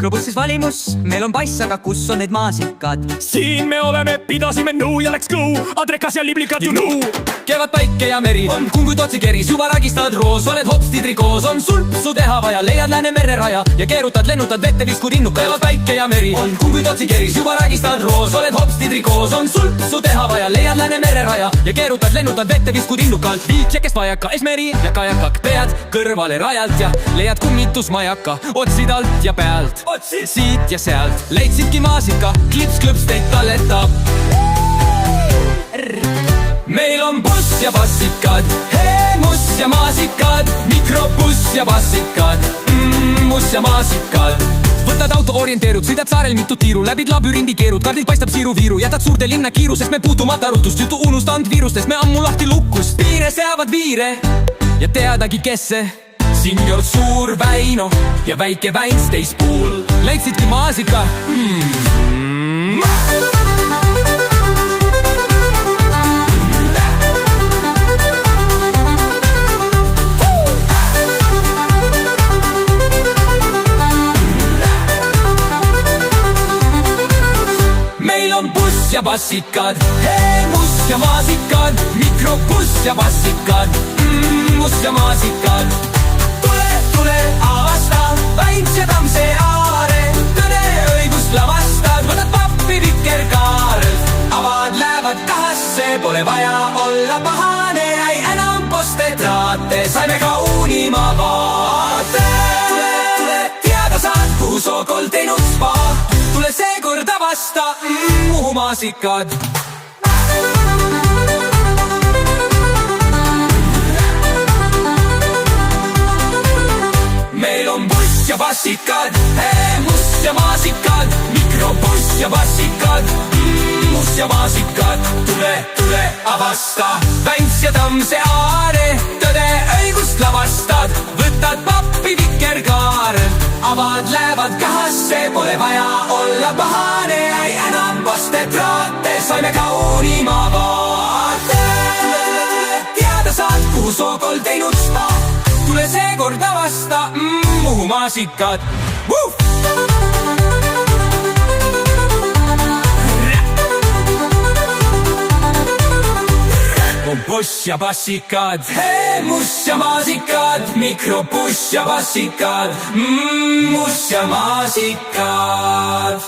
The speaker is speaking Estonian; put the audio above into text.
mikrobussis valimus, meil on pass, aga kus on need maasikad? Siin me oleme, pidasime nõu ja läks kõu, adrekas ja liblikad ju nõu. Kevad päike ja meri on kungu Tootsi keris, juba ragistad roos, oled hopsti trikoos, on sulpsu teha vaja, leiad Läänemere raja ja keerutad, lennutad vette viskud innuka. Kevad päike ja meri on kungu Tootsi keris, juba ragistad roos, oled hopsti trikoos, on sulpsu teha vaja, leiad Läänemere raja ja keerutad, lennutad vette viskud innukalt. Viitsekest vajaka, esmeri ja kajakak pead kõrvale rajalt ja leiad kummitusmajaka, otsid alt ja pealt, siit ja sealt leidsidki maasika, klips-klõps teid talletab. Meil on buss ja bassikad, muss ja maasikad, mikrobuss ja bassikad, muss ja maasikad. Võtad auto, orienteerud, sõidad saarel mitu tiiru, läbid labürindi keerud, kaardilt paistab siiru-viiru, jätad suurde linna kiiru, sest me puutumata rutust, jutu unustanud viirustest, me ammu lahti lukkust. Piire seavad viire ja teadagi, kes see Signor Suur Väino ja väike Väins teispool leidsidki maasika. Meil on buss ja bassikad, muss ja maasikad, mikrobuss ja bassikad, muss ja maasikad. Tule, avasta, Väins ja Tammse aare, tõde õigust lavastad, võtad pappi vikerkaarelt, avad lähevad kahasse, pole vaja olla pahane, ei enam poste traate, saime ka unima vaate. Tule, teada saad, kuhu Sokol teinud spa, tule seekord avasta, Muhu maasikad. Meil on buss ja bassikad, muss ja maasikad, mikrobuss ja bassikad, muss ja maasikad. Tule, avasta, Väins ja Tammse aare, tõde õigust lavastad, võtad pappi vikerkaarelt, avad lähevad kahasse, pole vaja olla pahane, ei enam poste traate, saime ka unima vaate. Teada saad, kuhu Sokol teinud spa, tule seekord avasta, Muhu maasikad. Buss ja bassikad, muss ja maasikad, mikrobuss ja bassikad, muss ja maasikad.